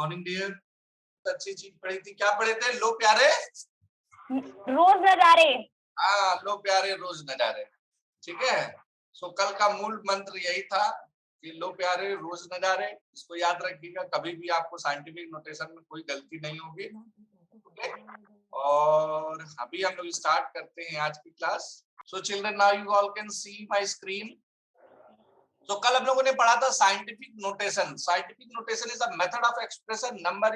Morning dear. अच्छी चीज पढ़ी थी, क्या पढ़े थे? लो प्यारे रोज नजारे। हाँ, लो प्यारे रोज नजारे। ठीक है। सो कल का मूल मंत्र यही था कि लो प्यारे रोज नजारे। इसको याद रखिएगा, कभी भी आपको साइंटिफिक नोटेशन में कोई गलती नहीं होगी। ओके, और अभी हम लोग स्टार्ट करते हैं आज की class. So children, now you all can see my screen. तो कल हम लोगों ने पढ़ा था scientific notation. Scientific notation is a method of expression number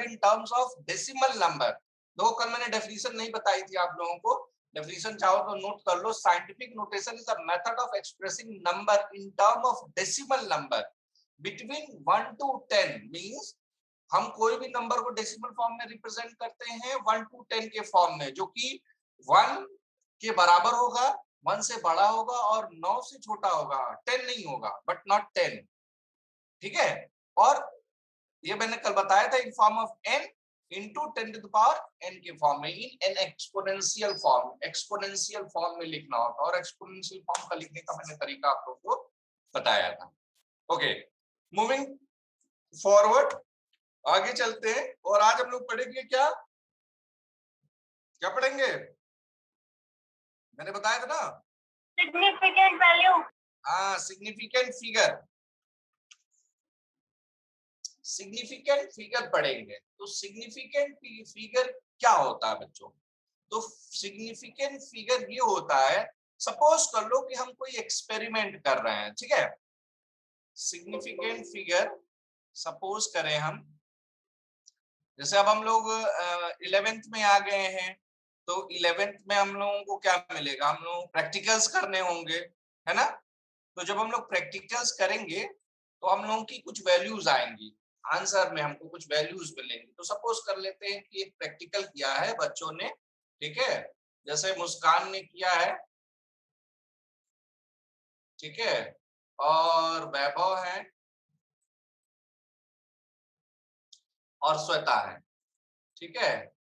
in terms of decimal number. देखो कल मैंने डेफिनेशन नहीं बताई थी आप लोगों को, डेफिनेशन चाहो तो नोट कर लो। Scientific notation is a method of expressing number in term of decimal number between 1 to 10। Means हम कोई भी नंबर को डेसिमल फॉर्म में रिप्रेजेंट करते हैं 1 to 10 के फॉर्म में, जो कि 1 के बराबर होगा, 1 से बड़ा होगा और 9 से छोटा होगा। 10 नहीं होगा, बट नॉट 10। ठीक है। और ये मैंने कल बताया था in form of n into 10 to the power n के फॉर्म में, in an exponential form. Exponential form में लिखना होता है, और एक्सपोनेंशियल फॉर्म का लिखने का मैंने तरीका आप लोगों को बताया था। ओके, मूविंग फॉरवर्ड, आगे चलते हैं। और आज हम लोग पढ़ेंगे क्या क्या पढ़ेंगे? मैंने बताया था ना, सिग्निफिकेंट वैल्यू। हाँ, सिग्निफिकेंट फिगर। सिग्निफिकेंट फिगर पढ़ेंगे। तो सिग्निफिकेंट फिगर क्या होता है बच्चों? तो सिग्निफिकेंट फिगर ये होता है, सपोज कर लो कि हम कोई एक्सपेरिमेंट कर रहे हैं। ठीक है। सिग्निफिकेंट फिगर सपोज करें हम, जैसे अब हम लोग 11th में आ गए हैं, तो 11th में हम लोगों को क्या मिलेगा? हम लोग प्रैक्टिकल्स करने होंगे, है ना? तो जब हम लोग प्रैक्टिकल्स करेंगे तो हम लोगों की कुछ वैल्यूज आएंगी, आंसर में हमको कुछ वैल्यूज मिलेंगी। तो सपोज कर लेते हैं कि एक प्रैक्टिकल किया है बच्चों ने। ठीक है, जैसे मुस्कान ने किया है, ठीक है, और वैभव है, और श्वेता है। ठीक है,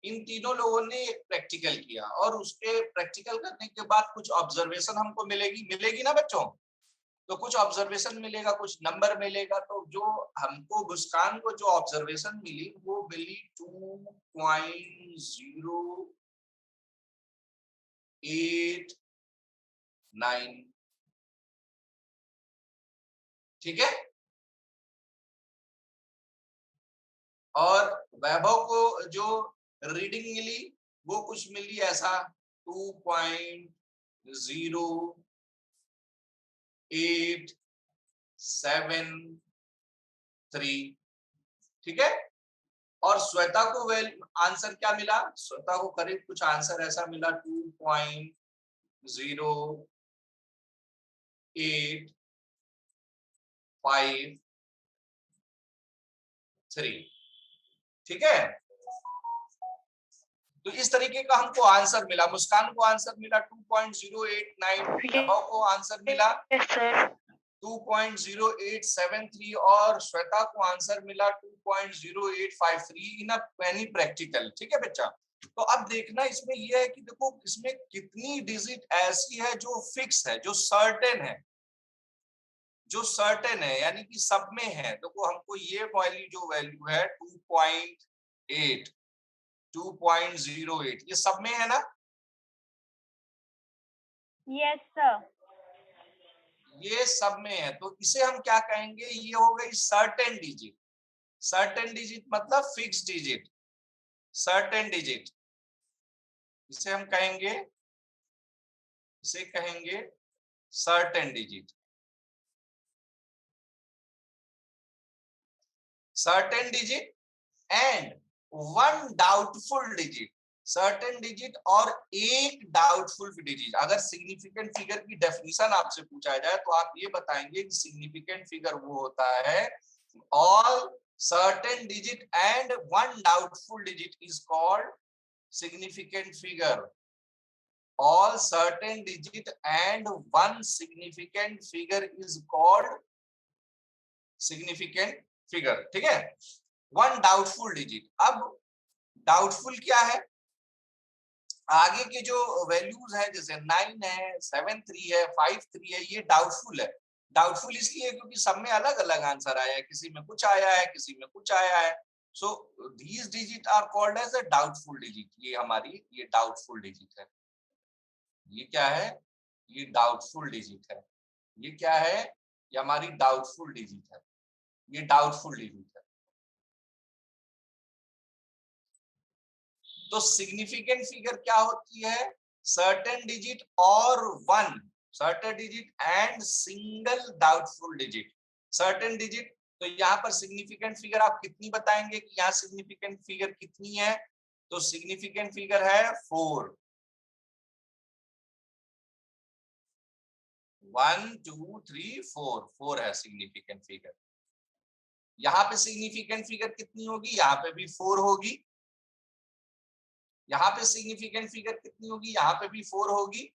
इन तीनों लोगों ने एक प्रैक्टिकल किया, और उसके प्रैक्टिकल करने के बाद कुछ ऑब्जर्वेशन हमको मिलेगी ना बच्चों? तो कुछ ऑब्जर्वेशन मिलेगा, कुछ नंबर मिलेगा। तो जो हमको मुस्कान को जो ऑब्जर्वेशन मिली वो मिली 2.089। ठीक है। और वैभव को जो रीडिंग मिली वो कुछ मिली ऐसा 2.0873। ठीक है। और श्वेता को आंसर क्या मिला? श्वेता को करीब कुछ आंसर ऐसा मिला 2.0853। ठीक है। तो इस तरीके का हमको आंसर मिला। मुस्कान को आंसर मिला 2.089, वैभव को आंसर मिला 2.0873, और श्वेता को आंसर मिला 2.0853 इन एनी प्रैक्टिकल। ठीक है बच्चा। तो अब देखना इसमें यह है कि देखो इसमें कितनी डिजिट ऐसी है जो फिक्स है, जो सर्टेन है, यानी कि सब में है। देखो हमको ये वैल्यू जो वैल्यू है 2.08 ये सब में है ना? Yes sir. ये सब में है, तो इसे हम क्या कहेंगे? ये हो गई सर्टेन डिजिट। सर्टेन डिजिट मतलब फिक्स डिजिट, सर्टेन डिजिट। इसे हम कहेंगे, certain digit. Certain digit and one doubtful digit. Certain digit और एक डाउटफुल डिजिट। अगर सिग्निफिकेंट फिगर की डेफिनेशन आपसे पूछा जाए तो आप ये बताएंगे कि सिग्निफिकेंट फिगर वो होता है all certain digit and one doubtful digit is called significant figure. All certain digit and one significant figure is called significant figure. ठीक है। One doubtful digit. अब डाउटफुल क्या है? आगे के जो वैल्यूज है, जैसे 9 है, 7 3 है, 5 3 है, ये डाउटफुल है। डाउटफुल इसलिए क्योंकि सब में अलग अलग आंसर आया है, किसी में कुछ आया है, किसी में कुछ आया है। So these digit are called as a doubtful digit. ये हमारी ये डाउटफुल डिजिट है। ये क्या है? ये डाउटफुल डिजिट है। ये क्या है? ये हमारी डाउटफुल डिजिट है। ये डाउटफुल डिजिट है। तो सिग्निफिकेंट फिगर क्या होती है? सर्टेन डिजिट और one, certain digit and single doubtful digit. Certain digit, तो यहाँ पर सिग्निफिकेंट फिगर आप कितनी बताएंगे कि यहाँ सिग्निफिकेंट फिगर कितनी है? तो सिग्निफिकेंट फिगर है 4। 1 2 3 4, 4 है सिग्निफिकेंट फिगर। यहाँ पे सिग्निफिकेंट फिगर कितनी होगी? यहाँ पे भी 4 होगी। यहाँ पे सिग्निफिकेंट फिगर कितनी होगी? यहाँ पे भी 4 होगी।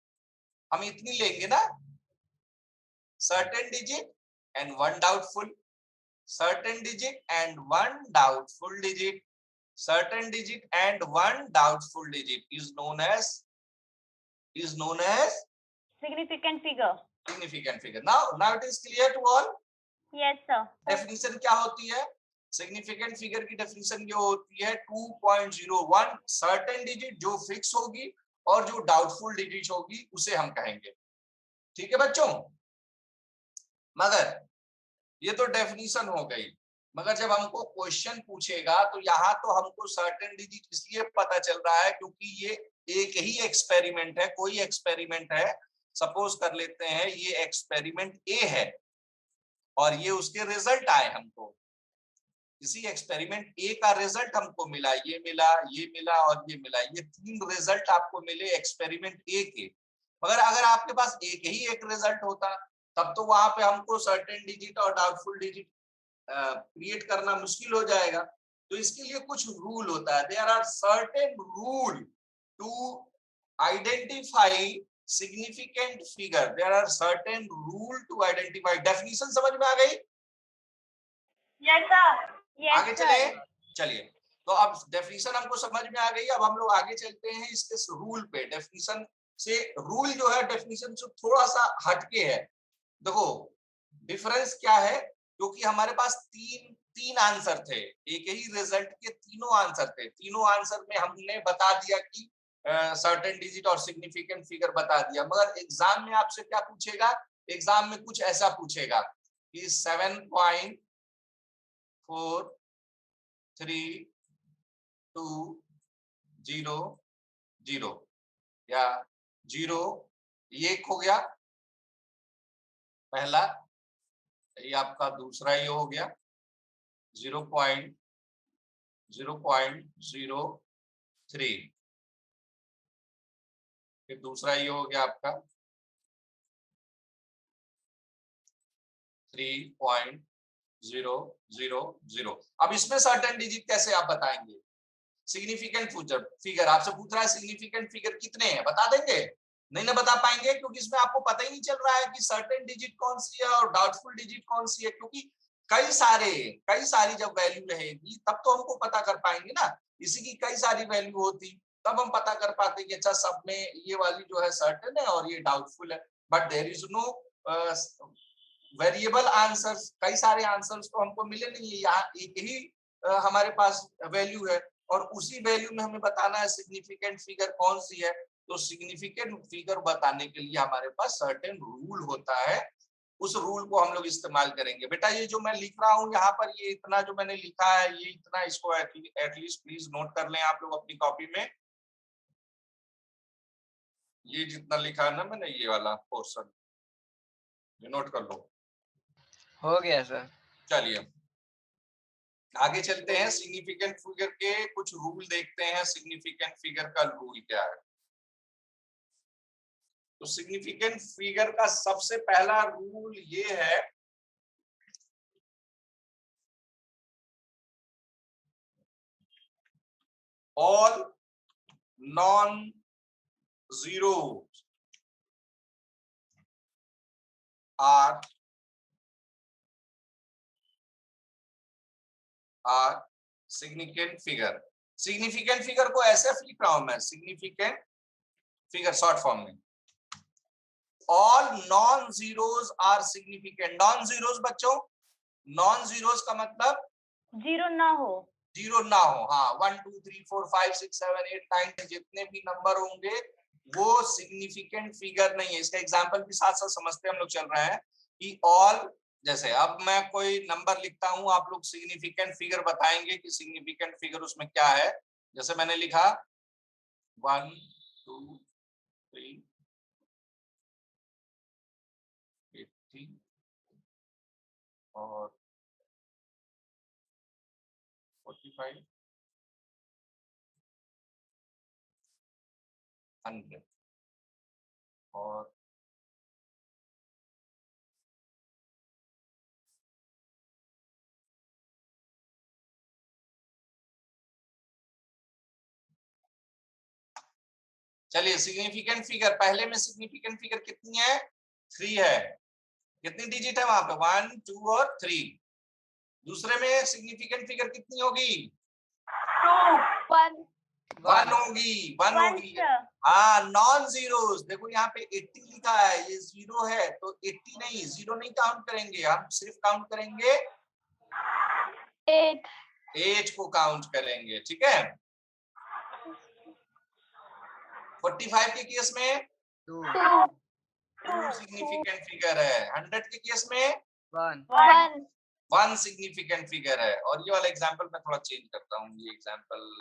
हम इतनी लेंगे ना, certain digit and one doubtful, certain digit and one doubtful digit, certain digit and one doubtful digit is known as significant figure. significant figure. Now it is clear to all. Yes sir. Definition क्या होती है? Significant figure की definition ये होती है 2.01 certain digit जो fix होगी और जो डाउटफुल डिजिट होगी उसे हम कहेंगे। ठीक है बच्चों? मगर ये तो डेफिनेशन हो गई, मगर जब हमको क्वेश्चन पूछेगा तो यहाँ तो हमको सर्टेन डिजिट इसलिए पता चल रहा है क्योंकि ये एक ही एक्सपेरिमेंट है, कोई एक्सपेरिमेंट है। सपोज कर लेते हैं ये एक्सपेरिमेंट ए है और ये उसके रिजल्ट आए हमको, इसी एक्सपेरिमेंट ए का रिजल्ट हमको मिला, ये मिला, ये मिला और ये मिला, ये 3 रिजल्ट आपको मिले एक्सपेरिमेंट ए के। मगर अगर आपके पास एक ही एक रिजल्ट होता तब तो वहां पे हमको सर्टेन डिजिट और डाउटफुल डिजिट क्रिएट करना मुश्किल हो जाएगा। तो इसके लिए कुछ रूल होता है। There are certain rule to identify significant figure. There are certain rule to identify. Definition समझ में आ गई? Yes sir. Yes आगे sir. चले, चलिए। तो अब डेफिनेशन हमको समझ में आ गई, अब हम लोग आगे चलते हैं इसके रूल पे। डेफिनेशन से रूल जो है डेफिनेशन से थोड़ा सा हटके है। देखो डिफरेंस क्या है, क्योंकि हमारे पास तीन आंसर थे, एक ही रिजल्ट के तीनों आंसर थे। तीनों आंसर में हमने बता दिया कि सर्टेन डिजिट और सिग्निफिकेंट फिगर बता दिया। मगर एग्जाम में आपसे क्या पूछेगा? एग्जाम में कुछ ऐसा पूछेगा कि 7.4 3 2 0 0 या 0, ये हो गया पहला, ये आपका दूसरा ये हो गया 0.03, फिर दूसरा ये हो गया आपका 3.000। अब इसमें सर्टेन डिजिट कैसे आप बताएंगे? सिग्निफिकेंट फिगर आपसे पूछ रहा है, सिग्निफिकेंट फिगर कितने हैं बता देंगे? नहीं ना बता पाएंगे, क्योंकि इसमें आपको पता ही नहीं चल रहा है कि सर्टेन डिजिट कौन सी है और डाउटफुल डिजिट कौन सी है। क्योंकि कई सारी जब वैल्यू रहेगी तब तो हमको पता कर पाएंगे ना। इसी की कई सारी वैल्यू होती तब हम पता कर पाते कि अच्छा सब में ये वाली जो है सर्टेन है और ये डाउटफुल है। But there is no variable answers, कई सारे आंसर्स तो हमको मिले नहीं है, यहाँ एक ही हमारे पास वैल्यू है और उसी वैल्यू में हमें बताना है सिग्निफिकेंट फिगर कौन सी है। तो सिग्निफिकेंट फिगर बताने के लिए हमारे पास सर्टेन रूल होता है, उस रूल को हम लोग इस्तेमाल करेंगे। बेटा ये जो मैं लिख रहा हूँ यहाँ पर, ये इतना जो मैंने लिखा है ये इतना, इसको एटलीस्ट प्लीज नोट कर लें आप लोग अपनी कॉपी में। ये जितना लिखा है ना मैंने, ये वाला पोर्शन ये नोट कर लो। हो गया सर। चलिए आगे चलते हैं, सिग्निफिकेंट फिगर के कुछ रूल देखते हैं। सिग्निफिकेंट फिगर का रूल क्या है? तो सिग्निफिकेंट फिगर का सबसे पहला रूल ये है, all non zero are significant figure. Significant figure को ऐसे लिख रहा हूं मैं, सिग्निफिकेंट फिगर शॉर्ट फॉर्म में, all non-zeros are significant. Non-zeros बच्चों, non-zeros का मतलब जीरो ना हो. जीरो ना हो. हाँ, 1 2 3 4 5 6 7 8 9 जितने भी नंबर होंगे वो सिग्निफिकेंट फिगर नहीं है. इसका एग्जांपल भी साथ साथ समझते हम लोग चल रहे हैं कि ऑल, जैसे अब मैं कोई नंबर लिखता हूं, आप लोग सिग्निफिकेंट फिगर बताएंगे कि सिग्निफिकेंट फिगर उसमें क्या है. जैसे मैंने लिखा 1 2 3 80 और 45 100 और चलिए सिग्निफिकेंट फिगर, पहले में सिग्निफिकेंट फिगर कितनी है? 3 है. कितनी डिजिट है वहां पे? 1 2 और 3. दूसरे में सिग्निफिकेंट फिगर कितनी होगी? 1 होगी. 1 होगी. हाँ, नॉन जीरोस. देखो यहाँ पे 80 लिखा है, ये 0 है तो 80 नहीं, 0 नहीं काउंट करेंगे हम, सिर्फ काउंट करेंगे 8 को काउंट करेंगे. ठीक है. 45 के केस में 2 सिग्निफिकेंट फिगर है. 100 के केस में 1 सिग्निफिकेंट फिगर है. और ये वाला एग्जांपल मैं थोड़ा चेंज करता हूँ. ये example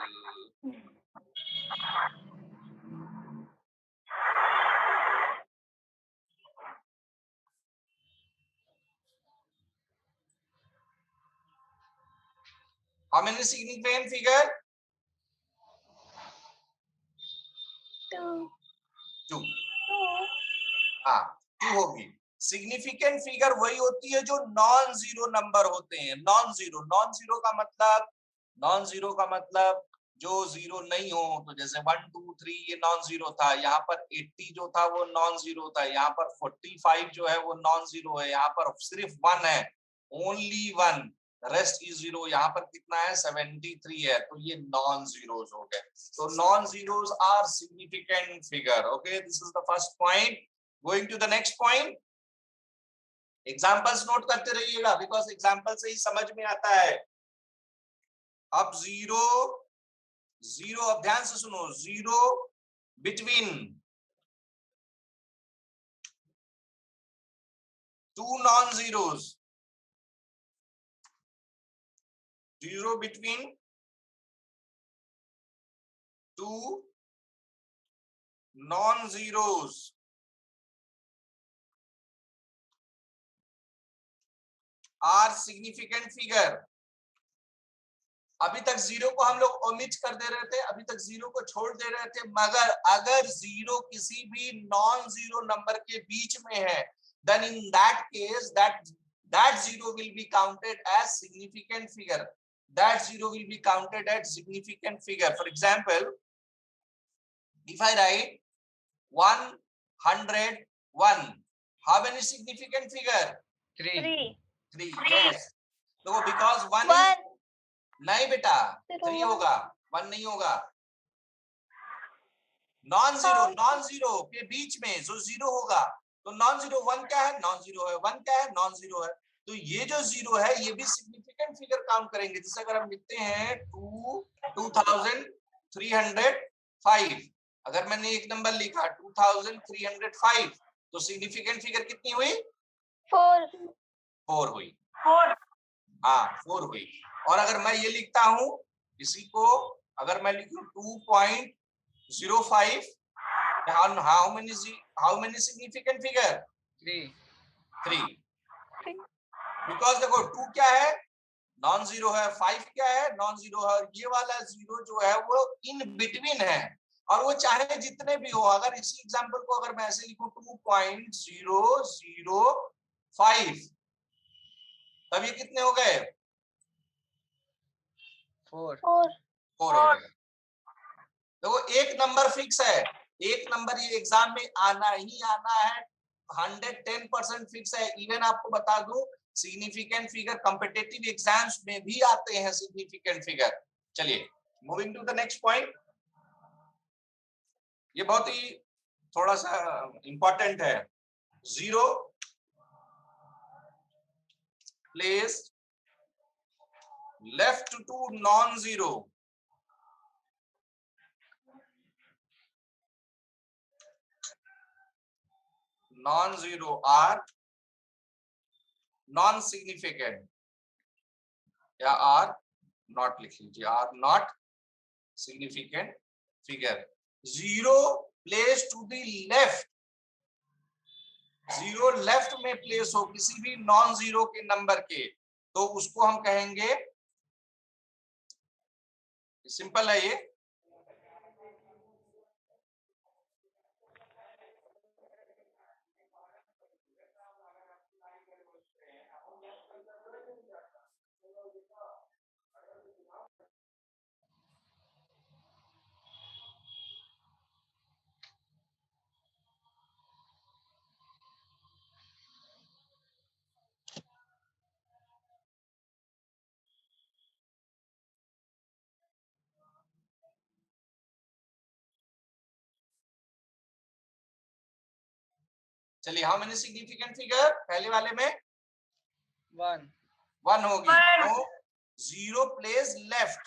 how many significant figure? 2. हाँ, 2 होगी. सिग्निफिकेंट फिगर वही होती है जो नॉन जीरो नंबर होते हैं. नॉन जीरो, नॉन जीरो का मतलब, नॉन जीरो का मतलब जो जीरो नहीं हो. तो जैसे 1 2 3 ये नॉन जीरो था, यहाँ पर 80 जो था वो नॉन जीरो था, यहाँ पर 45 जो है वो नॉन जीरो है, यहाँ पर सिर्फ 1 है, ओनली 1, रेस्ट इज जीरो. यहाँ पर कितना है? 73 है. तो ये नॉन जीरोस हो गए. तो non zeros are significant figure. Okay, this is the first point. Going to the next point. Examples नोट करते रहिएगा, बिकॉज एग्जाम्पल से ही समझ में आता है. अब जीरो, जीरो, अब ध्यान से सुनो. Zero between two non zeros, zero between two non zeros are significant figure. अभी तक जीरो को हम लोग ओमिट कर दे रहे थे, अभी तक जीरो को छोड़ दे रहे थे, मगर अगर जीरो किसी भी नॉन जीरो नंबर के बीच में है, then in that case that zero will be counted as significant figure. That zero will be counted as significant figure. For example, if I write 101, how many significant figure? 3. Yes. So because 1 is नहीं बेटा, 3 होगा, 1 नहीं होगा. Non zero, non zero के बीच में जो zero होगा, तो नॉन जीरो 1 क्या है? नॉन जीरो है. 1 क्या है? नॉन जीरो है. तो ये जो जीरो है ये भी सिग्निफिकेंट फिगर काउंट करेंगे. जैसे अगर हम लिखते हैं 2305, अगर मैंने एक नंबर लिखा 2305, तो सिग्निफिकेंट फिगर कितनी हुई? 4 हुई. 4. हाँ, 4 हुई. और अगर मैं ये लिखता हूं इसी को, अगर मैं लिखूं 2.05, how many significant figure? 3. Because देखो 2 क्या है? नॉन जीरो है. 5 क्या है? नॉन जीरो है. ये वाला जीरो जो है वो इन बिटवीन है, और वो चाहे जितने भी हो. अगर इसी एग्जांपल को अगर मैं ऐसे लिखूं 2.005, तब ये कितने हो गए? 4 हो गए. देखो एक नंबर फिक्स है, एक नंबर ये एग्जाम में आना ही आना है, 110% फिक्स है. इवन आपको बता दूं सिग्निफिकेंट फिगर कॉम्पिटिटिव एग्जाम्स में भी आते हैं सिग्निफिकेंट फिगर. चलिए moving to the next point. ये बहुत ही थोड़ा सा इंपॉर्टेंट है. 0 placed left to non-zero. Non-zero are non-significant या आर नॉट लिख लीजिए, are not significant figure. 0 place to the left, 0 left में प्लेस हो किसी भी नॉन जीरो के नंबर के, तो उसको हम कहेंगे, सिंपल है ये, चलिए. How many significant figure? पहले वाले में 1 होगी. तो 0 प्लेस लेफ्ट,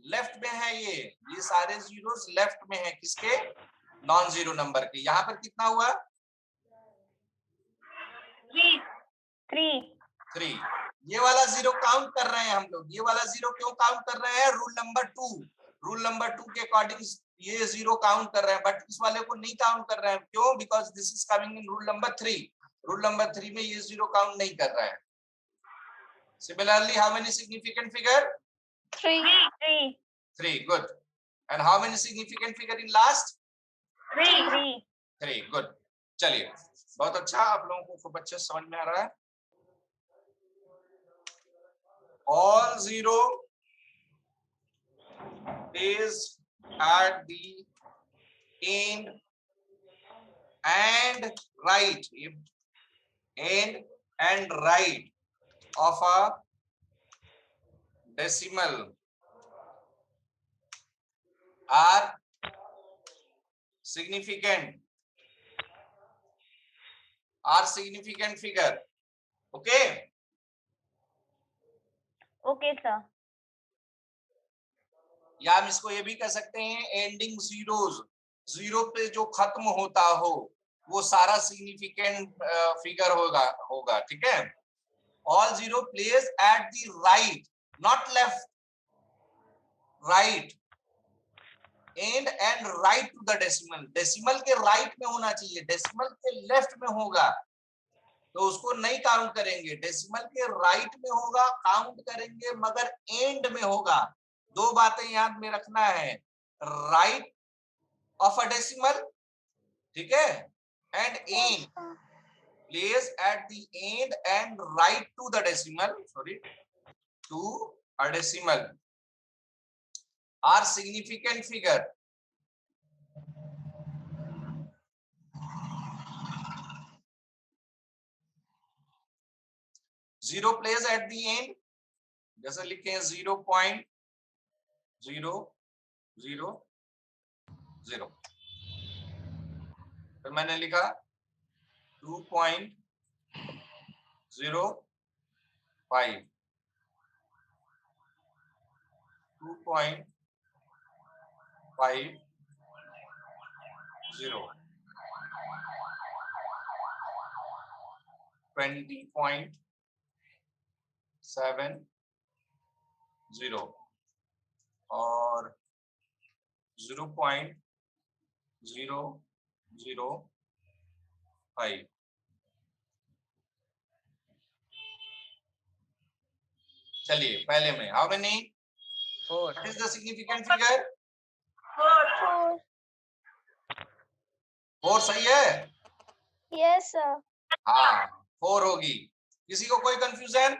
लेफ्ट में है ये सारे जीरोस लेफ्ट में है किसके? नॉन जीरो नंबर के. यहाँ पर कितना हुआ? 3. ये वाला 0 काउंट कर रहे हैं हम लोग. ये वाला 0 क्यों काउंट कर रहे हैं? रूल नंबर 2 के अकॉर्डिंग ये 0 काउंट कर रहे हैं, बट इस वाले को नहीं काउंट कर रहे हैं. क्यों? Because this is coming in rule number 3. Rule number 3 में ये 0 काउंट नहीं कर रहा है. Similarly, how many significant figure? 3. Good. And how many significant figure in last? 3. Good. चलिए, बहुत अच्छा. आप लोगों को खूब अच्छे समझ में आ रहा है. All 0 is at the end and right, end and right of a decimal are significant figure. Okay? Okay sir. या हम इसको ये भी कह सकते हैं एंडिंग जीरोस, 0 पे जो खत्म होता हो वो सारा सिग्निफिकेंट फिगर होगा. ठीक है? All 0 plays at the right, not left, right, end and right to the decimal. Decimal के राइट में होना चाहिए. डेसिमल के लेफ्ट में होगा तो उसको नहीं काउंट करेंगे. डेसिमल के राइट में होगा, काउंट करेंगे, मगर एंड में होगा. 2 बातें याद में रखना है. राइट ऑफ अ डेसिमल, ठीक है, and and plays at the end and right to the decimal, to a decimal are significant figure. Zero plays at the end, जैसे लिखे हैं 0.000. तो मैंने लिखा 2.05, 2.50, 20.70 और 0.005. चलिए, पहले में how many? 4. What is the significant figure? 4 सही है? Yes sir. हाँ, 4 होगी. किसी को कोई कंफ्यूजन?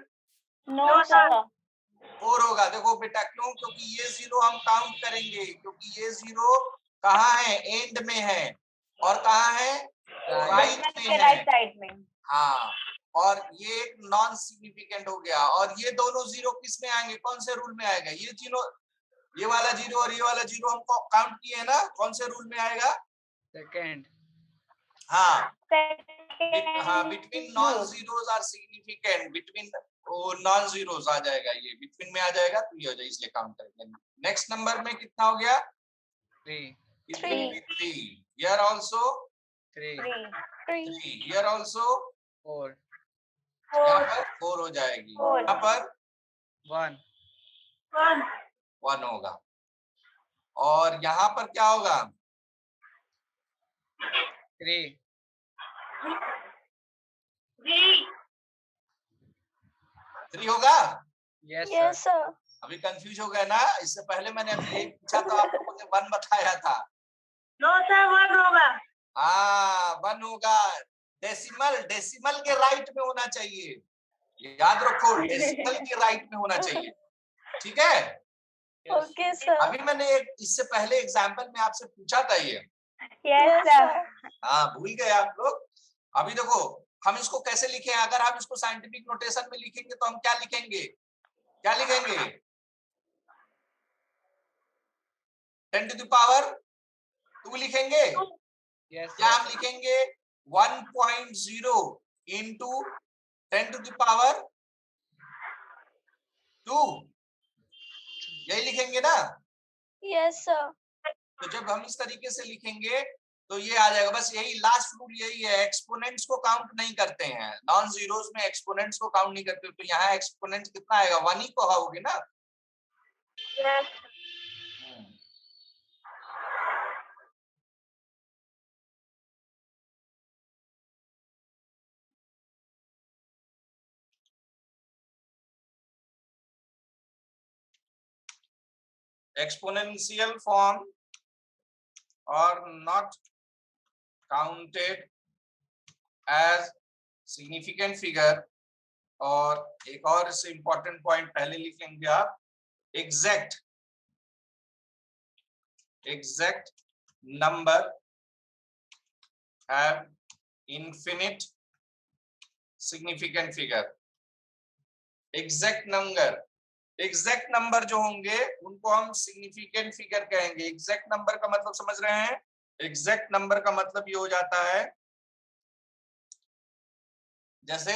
No sir. 4 होगा. देखो बेटा, क्यों? क्योंकि ये 0 हम काउंट करेंगे, क्योंकि ये 0 कहाँ है? एंड में है. और कहाँ है? राइट में है. राइट साइड में. हाँ, और ये एक नॉन सिग्निफिकेंट हो गया. और ये दोनों 0 किस में आएंगे? कौन से रूल में आएगा? ये 0, ये वाला 0 और ये वाला 0 हमको काउंट किए है ना, कौन से रूल में आएगा? सेकंड. हाँ, हाँ, between non zeros are significant, between non zeros आ जाएगा, ये बिटवीन में आ जाएगा तो ये हो जाएगा, इसलिए काउंट करेंगे। नेक्स्ट नंबर में कितना हो गया? 3. 3. Here also 3. 3. Here also 4. यहाँ पर 4 हो जाएगी, यहाँ पर 1. 1 होगा, और यहाँ पर क्या होगा? 3. 3 होगा। Yes, Yes, sir. sir. अभी कंफ्यूज हो गया ना? इससे पहले मैंने अभी एक पूछा तो आप लोगों ने 1 बताया था। नो सर 1 होगा। हाँ 1 होगा। डेसिमल के राइट में होना चाहिए, याद रखो, डेसिमल के राइट में होना चाहिए, ठीक है? Okay, sir. अभी मैंने एक इससे पहले एग्जाम्पल में आपसे पूछा था ये। Yes, sir. हाँ, भूल गए आप लोग। अभी देखो हम इसको कैसे लिखें, अगर हम इसको साइंटिफिक नोटेशन में लिखेंगे तो हम क्या लिखेंगे? 10 to the power 2 लिखेंगे। Yes, क्या sir. हम लिखेंगे? 1.0 into 10 to the power 2, यही लिखेंगे ना? Yes, sir. तो जब हम इस तरीके से लिखेंगे तो ये आ जाएगा। बस यही लास्ट रूल यही है, एक्सपोनेंट्स को काउंट नहीं करते हैं, नॉन जीरोस में एक्सपोनेंट्स को काउंट नहीं करते, तो यहाँ एक्सपोनेंट कितना आएगा? 1 ही तो होगी ना। Yes exponential form are not counted as significant figure, और एक और इससे इंपॉर्टेंट पॉइंट पहले लिख लेंगे आप, exact number have infinite significant figure। Exact number जो होंगे उनको हम सिग्निफिकेंट फिगर कहेंगे। एग्जैक्ट नंबर का मतलब समझ रहे हैं? एग्जैक्ट नंबर का मतलब ये हो जाता है, जैसे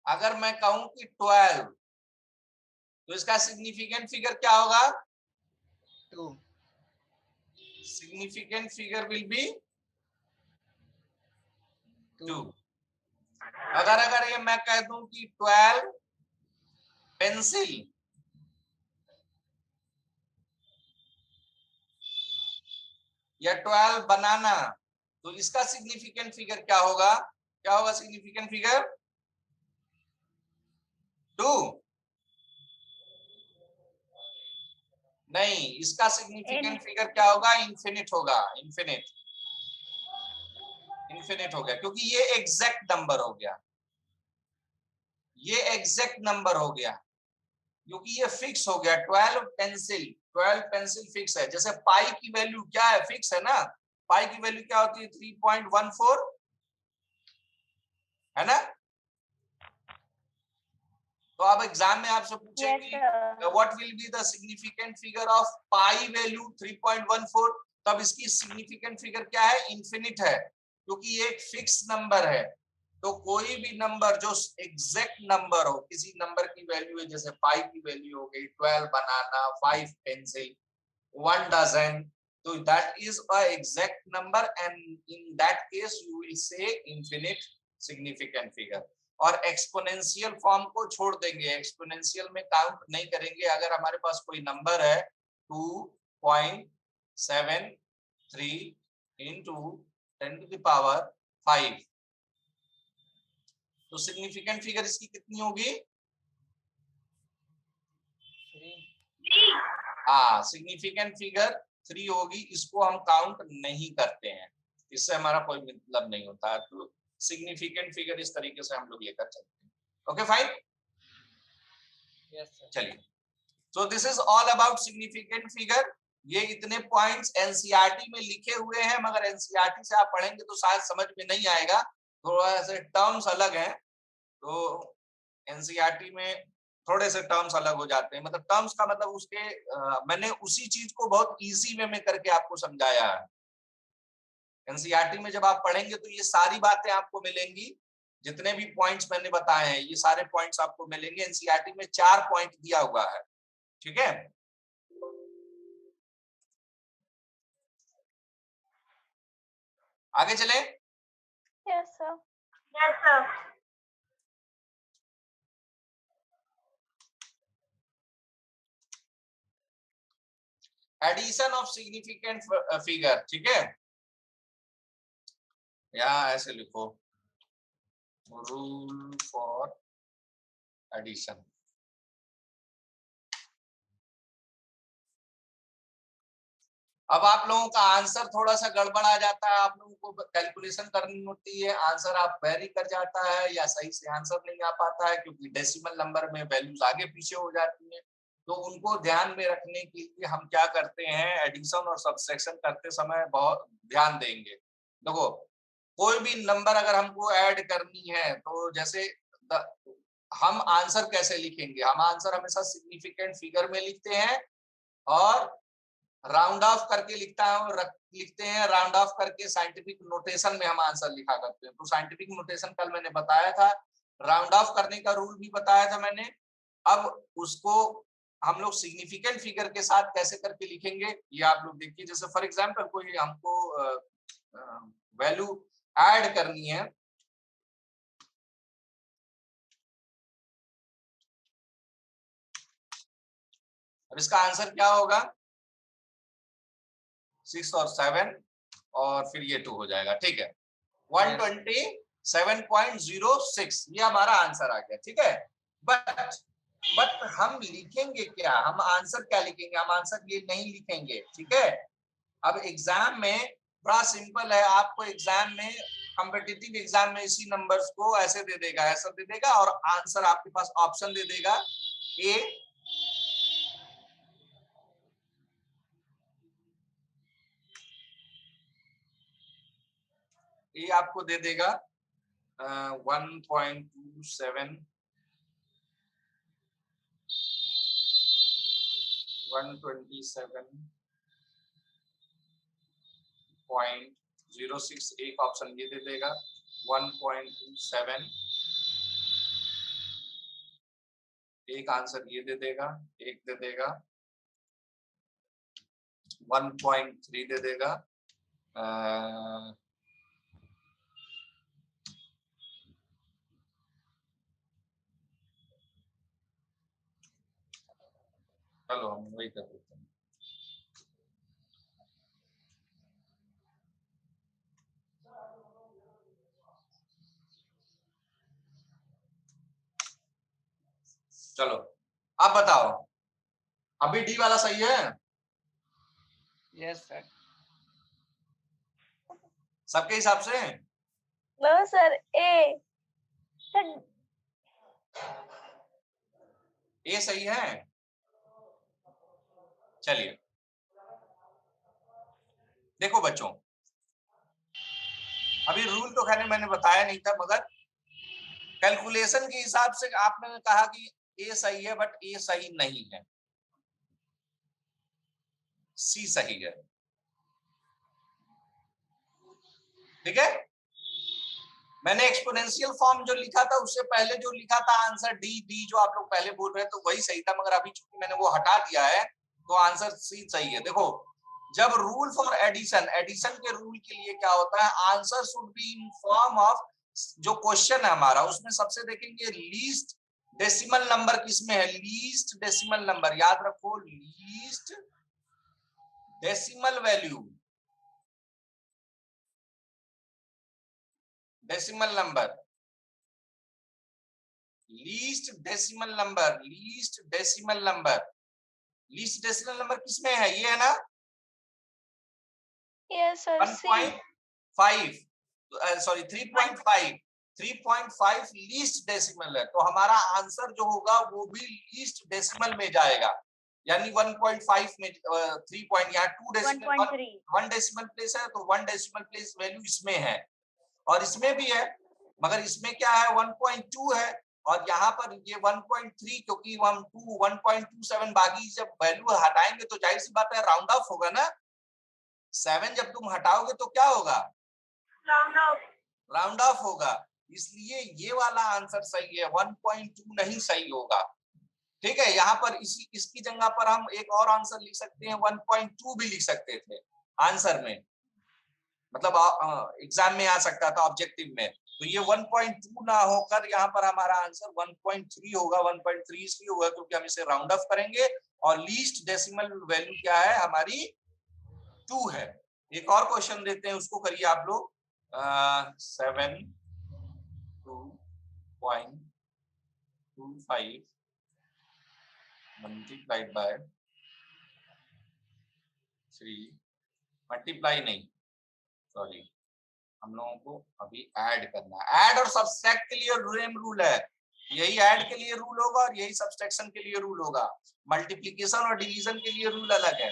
अगर मैं कहूं कि 12, तो इसका सिग्निफिकेंट फिगर क्या होगा? 2. Significant figure will be 2। अगर ये मैं कह दूं कि 12 पेंसिल, या 12 बनाना, तो इसका सिग्निफिकेंट फिगर क्या होगा? सिग्निफिकेंट फिगर 2 नहीं, इसका सिग्निफिकेंट फिगर क्या होगा? इन्फिनिट होगा। इन्फिनिट हो गया, क्योंकि ये एग्जैक्ट नंबर हो गया, क्योंकि ये फिक्स हो गया। 12 पेंसिल फिक्स है। जैसे पाई की वैल्यू क्या है? फिक्स है ना। पाई की वैल्यू क्या होती है? 3.14 है ना। तो अब एग्जाम में आपसे पूछेंगे what will be the significant figure of pi value 3.14, तब इसकी सिग्निफिकेंट फिगर क्या है? इन्फिनिट है, क्योंकि ये एक फिक्स नंबर है। तो कोई भी नंबर जो एग्जैक्ट नंबर हो, किसी नंबर की वैल्यू है, जैसे पाई की वैल्यू हो गई 12 बनाना, 5 पेंसिल, 1 डजन, तो that is a exact number, and in that case you will say infinite significant figure. और एक्सपोनेंशियल फॉर्म को छोड़ देंगे, एक्सपोनेंशियल में काउंट नहीं करेंगे। अगर हमारे पास कोई नंबर है 2.73 into 10 to the power 5, तो सिग्निफिकेंट फिगर इसकी कितनी होगी? 3. हाँ, सिग्निफिकेंट फिगर 3 होगी। इसको हम काउंट नहीं करते हैं, इससे हमारा कोई मतलब नहीं होता है। तो सिग्निफिकेंट फिगर इस तरीके से हम लोग लेकर चलते हैं। Okay fine, Yes, sir. चलिए। So this is all about significant figure. ये इतने पॉइंट्स एनसीईआरटी में लिखे हुए हैं, मगर एनसीईआरटी से आप पढ़ेंगे तो शायद समझ में नहीं आएगा, थोड़ा से टर्म्स अलग हैं। तो एनसीईआरटी में थोड़े से टर्म्स अलग हो जाते हैं, मतलब टर्म्स का मतलब उसके मैंने उसी चीज को बहुत इजी वे में करके आपको समझाया है। एनसीईआरटी में जब आप पढ़ेंगे तो ये सारी बातें आपको मिलेंगी, जितने भी पॉइंट्स मैंने बताए हैं ये सारे पॉइंट्स आपको मिलेंगे। एनसीईआरटी में 4 पॉइंट दिया हुआ है, ठीक है। आगे चले। Yes, sir. Yes, sir. Addition of significant figure, ठीक है, या ऐसे लिखो, रूल फॉर एडिशन। अब आप लोगों का आंसर थोड़ा सा गड़बड़ आ जाता है, आप लोगों को कैलकुलेशन करनी होती है, आंसर आप वेरी कर जाता है या सही से आंसर नहीं आ पाता है, क्योंकि डेसिमल नंबर में वैल्यूज आगे पीछे हो जाती हैं। तो उनको ध्यान में रखने के लिए हम क्या करते हैं, एडिशन और सब्सट्रैक्शन करते समय बहुत ध्यान देंगे। देखो, कोई भी नंबर अगर हमको ऐड करनी है तो जैसे हम आंसर कैसे लिखेंगे, हम आंसर हमेशा सिग्निफिकेंट फिगर में लिखते हैं और राउंड ऑफ करके लिखते हैं, राउंड ऑफ करके साइंटिफिक नोटेशन में हम आंसर लिखा करते हैं। तो साइंटिफिक नोटेशन कल मैंने बताया था, राउंड ऑफ करने का रूल भी बताया था मैंने। अब उसको हम लोग सिग्निफिकेंट फिगर के साथ कैसे करके लिखेंगे ये आप लोग देखिए। जैसे फॉर एग्जांपल कोई हमको वैल्यू ऐड करनी है, अब इसका आंसर क्या होगा, 6 और 7 और फिर ये 2 हो जाएगा, ठीक है। 127.06 ये हमारा आंसर आ गया, ठीक है। बट हम लिखेंगे क्या, हम आंसर क्या लिखेंगे, हम आंसर ये नहीं लिखेंगे, ठीक है। अब एग्जाम में बड़ा सिंपल है, आपको एग्जाम में कॉम्पिटिटिव एग्जाम में इसी नंबर्स को ऐसे दे देगा, ऐसा दे देगा और आंसर आपके पास ऑप्शन दे देगा, ए आपको दे देगा 1.27 127.06 एक ऑप्शन ये दे देगा, 1.27 एक आंसर ये दे देगा, एक दे देगा, 1.3 दे देगा, चलो हम वही कर देते हैं। चलो आप बताओ, अभी डी वाला सही है? Yes sir. सबके हिसाब से? No, sir. A. Sir, ए सही है? चलिए देखो बच्चों, अभी रूल तो खैर मैंने बताया नहीं था, मगर कैलकुलेशन के हिसाब से आपने कहा कि ए सही है, बट ए सही नहीं है, सी सही है, ठीक है। मैंने एक्सपोनेंशियल फॉर्म जो लिखा था उससे पहले जो लिखा था आंसर डी, डी जो आप लोग पहले बोल रहे थे तो वही सही था, मगर अभी चूंकि मैंने वो हटा दिया है तो आंसर सी सही है। देखो, जब रूल फॉर एडिशन, एडिशन के रूल के लिए क्या होता है, answer should be in form of, जो क्वेश्चन है हमारा उसमें सबसे देखेंगे लीस्ट डेसिमल नंबर किसमें है, लीस्ट डेसिमल नंबर, याद रखो, least decimal value, decimal number, least decimal number, least decimal number, least decimal number किसमें है, ये है ना, yes, sir. C. 1.5 sorry 3.5, 3.5 least decimal है, तो हमारा आंसर जो होगा वो भी लीस्ट डेसिमल में जाएगा, यानी 1.5 में 3 पॉइंट, यहाँ 2 डेसिमल 1 डेसिमल प्लेस है तो 1 डेसिमल प्लेस वैल्यू इसमें है और इसमें भी है, मगर इसमें क्या है 1.2 है और यहाँ पर ये 1.3, क्योंकि हम 1.27 बाकी जब वैल्यू हटाएंगे तो जाहिर सी बात है राउंड ऑफ होगा ना, 7 जब तुम हटाओगे तो क्या होगा? Round of. राउंड ऑफ होगा, इसलिए ये वाला आंसर सही है, 1.2 नहीं सही होगा। ठीक है, यहाँ पर इसकी जगह पर हम एक और आंसर लिख सकते हैं, 1.2 भी लिख सकते थे आंसर में, मतलब एग्जाम में आ सकता था ऑब्जेक्टिव में। तो ये 1.2 ना होकर यहाँ पर हमारा आंसर 1.3 होगा। 1.3 इसलिए होगा क्योंकि हम इसे राउंड ऑफ करेंगे और लीस्ट डेसिमल वैल्यू क्या है हमारी? 2 है। एक और क्वेश्चन देते हैं, उसको करिए आप लोग। 7.25 मल्टीप्लाइड बाय 3, मल्टीप्लाई नहीं, सॉरी, हम लोगों को अभी ऐड करना है। ऐड और सब्सट्रैक्ट के लिए सेम रूल है, यही ऐड के लिए रूल होगा और यही सब्सट्रैक्शन के लिए रूल होगा। मल्टीप्लिकेशन और डिवीजन के लिए रूल अलग है।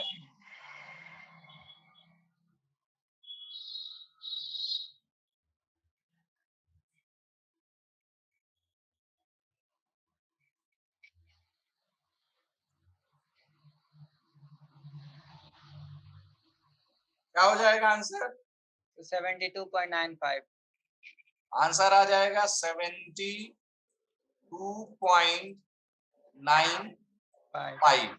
क्या हो जाएगा आंसर? 72.95। आंसर आ जाएगा 72.95।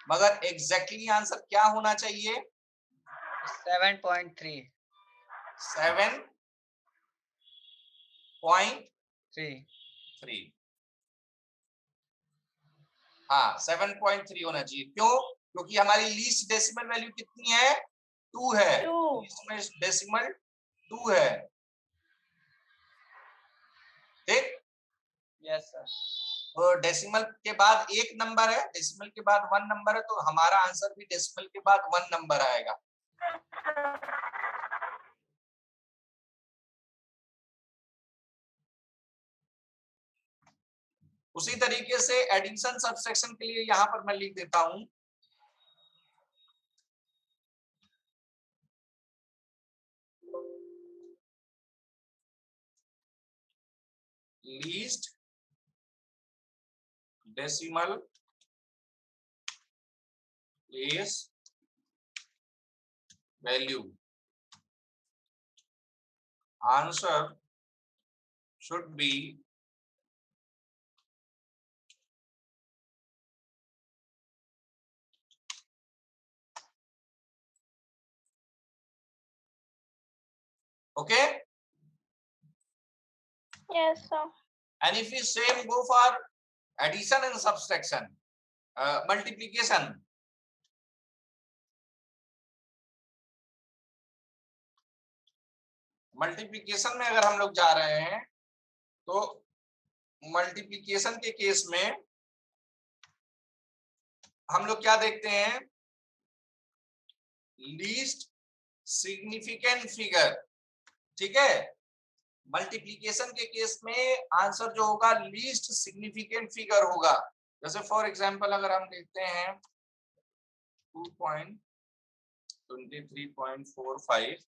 मगर एग्जैक्टली आंसर क्या होना चाहिए? 7.3। 7.3। हाँ, 7.3 होना चाहिए। क्यों? क्योंकि हमारी लीस्ट डेसिमल वैल्यू कितनी है? 2 है। 2। लीस्ट में डेसिमल 2 है। ठीक? Yes sir. तो डेसिमल के बाद एक नंबर है, डेसिमल के बाद 1 नंबर है, तो हमारा आंसर भी डेसिमल के बाद 1 नंबर आएगा। उसी तरीके से एडिशन सब्सट्रैक्शन के लिए यहां पर मैं लिख देता हूं, least decimal place value, answer should be okay. Yes, sir. And if we same go for addition and subtraction, multiplication, multiplication में अगर हम लोग जा रहे हैं तो मल्टीप्लिकेशन के केस में हम लोग क्या देखते हैं? Least significant figure. ठीक है, मल्टीप्लिकेशन के केस में आंसर जो होगा लीस्ट सिग्निफिकेंट फिगर होगा। जैसे फॉर एग्जांपल अगर हम देखते हैं 2.23.45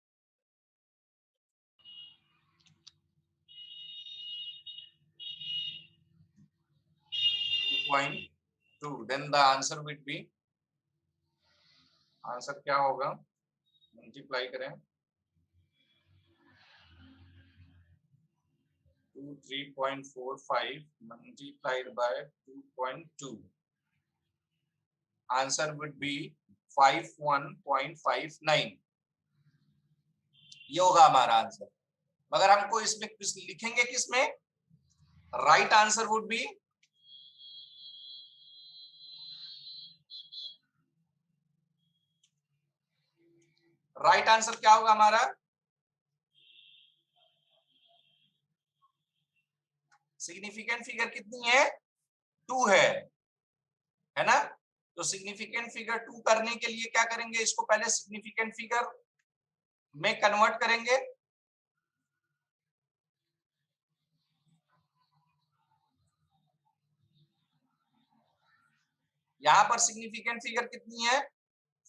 2.2, then the answer would be, answer क्या होगा? मल्टीप्लाई करें 3.45 multiplied by 2.2, answer would be 51.59। ये होगा हमारा आंसर। मगर हमको इसमें कुछ लिखेंगे किसमें? Right answer would be right answer क्या होगा हमारा? सिग्निफिकेंट फिगर कितनी है? 2 है ना? तो सिग्निफिकेंट फिगर 2 करने के लिए क्या करेंगे? इसको पहले सिग्निफिकेंट फिगर में कन्वर्ट करेंगे। यहां पर सिग्निफिकेंट फिगर कितनी है?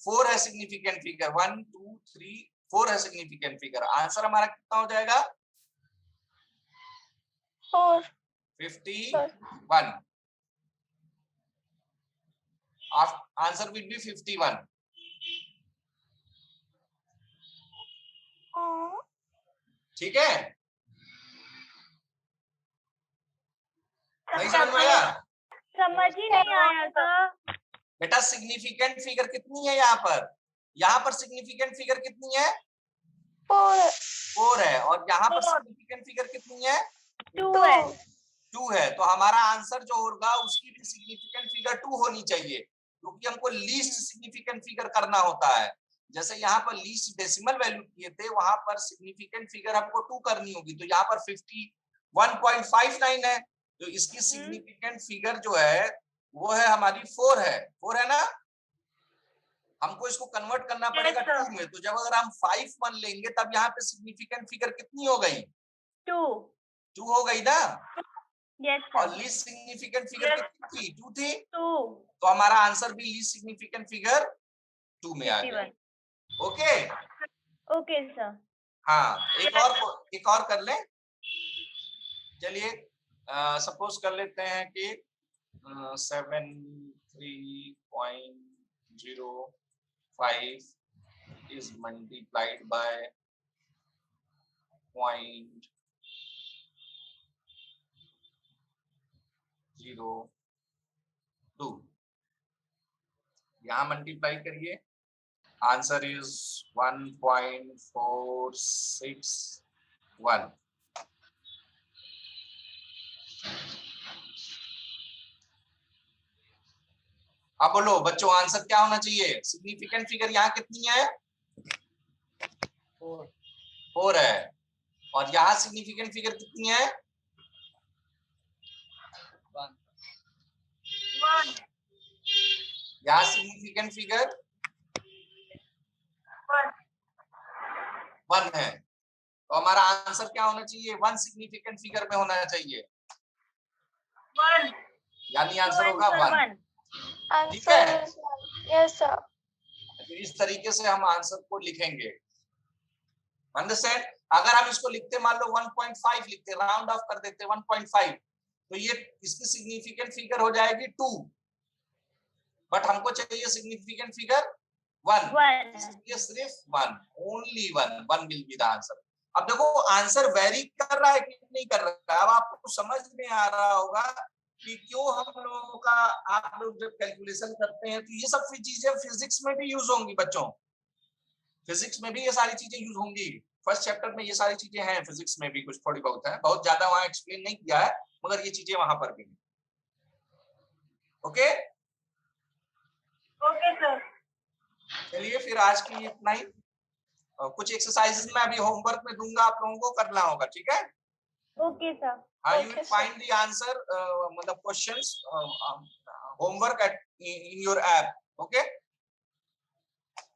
4 है सिग्निफिकेंट फिगर। 1 2 3 4 है सिग्निफिकेंट फिगर। आंसर हमारा कितना हो जाएगा? 4. 51। Answer will be 51। ठीक है, नहीं समझ में आया? समझ ही नहीं आया सर। बेटा सिग्निफिकेंट फिगर कितनी है यहाँ पर सिग्निफिकेंट फिगर कितनी है? 4 है। और यहाँ पर सिग्निफिकेंट फिगर कितनी है? 2 है। 2 है। तो हमारा आंसर जो होगा उसकी भी सिग्निफिकेंट फिगर 2 होनी चाहिए, क्योंकि हमको लीस्ट सिग्निफिकेंट फिगर करना होता है। जैसे यहाँ पर लीस्ट डेसिमल वैल्यू किए थे, वहां पर सिग्निफिकेंट फिगर हमको 2 करनी होगी, तो यहाँ पर 51.59 है। तो इसकी सिग्निफिकेंट फिगर जो है वो है हमारी 4 है। 4 है ना? हमको इसको कन्वर्ट करना पड़ेगा 2 में। तो जब अगर हम 5 1 लेंगे तब यहाँ पे सिग्निफिकेंट फिगर कितनी हो गई? 2 हो गई ना? और लीस्ट सिग्निफिकेंट फिगर कितनी थी? 2 थी। तो हमारा आंसर भी लीस्ट सिग्निफिकेंट फिगर 2 में आ गया। Okay okay sir. हाँ, एक और कर लें। चलिए सपोज कर लेते हैं कि 73.05 is multiplied by 0.02। यहाँ मल्टीप्लाई करिए, आंसर इज 1.461। अब बोलो बच्चों, आंसर क्या होना चाहिए? सिग्निफिकेंट फिगर यहाँ कितनी है? 4 है। और यहाँ सिग्निफिकेंट फिगर कितनी है? 1। यहाँ सिग्निफिकेंट फिगर 1 है। तो हमारा आंसर क्या होना चाहिए? 1 सिग्निफिकेंट फिगर में होना चाहिए, 1। यानी आंसर होगा 1। ठीक आंसर है? Yes sir. तो इस तरीके से हम आंसर को लिखेंगे। अंडरस्टैंड? अगर हम इसको लिखते, मान लो 1.5 लिखते, राउंड ऑफ कर देते 1.5, तो ये इसकी सिग्निफिकेंट फिगर हो जाएगी 2, बट हमको चाहिए सिग्निफिकेंट फिगर 1, इसलिए सिर्फ 1, only 1 will be the answer. अब देखो आंसर वेरी कर रहा है कि नहीं कर रहा है। अब आपको समझ में आ रहा होगा कि क्यों हम लोगों का, आप लोग जब कैलकुलेशन करते हैं तो ये सब चीजें फिजिक्स में भी यूज होंगी बच्चों। फिजिक्स में भी ये सारी चीजें यूज होंगी। फर्स्ट चैप्टर में ये सारी चीजें हैं, फिजिक्स में भी कुछ थोड़ी बहुत है, बहुत ज्यादा वहां एक्सप्लेन नहीं किया है, मगर ये चीजें वहां पर भी हैं। Okay okay sir. चलिए फिर आज की इतना ही। कुछ एक्सरसाइजेस में अभी होमवर्क में दूंगा, आप लोगों को करना होगा, ठीक है? Okay sir. हाँ, you will find the answer, मतलब questions homework in your app. Okay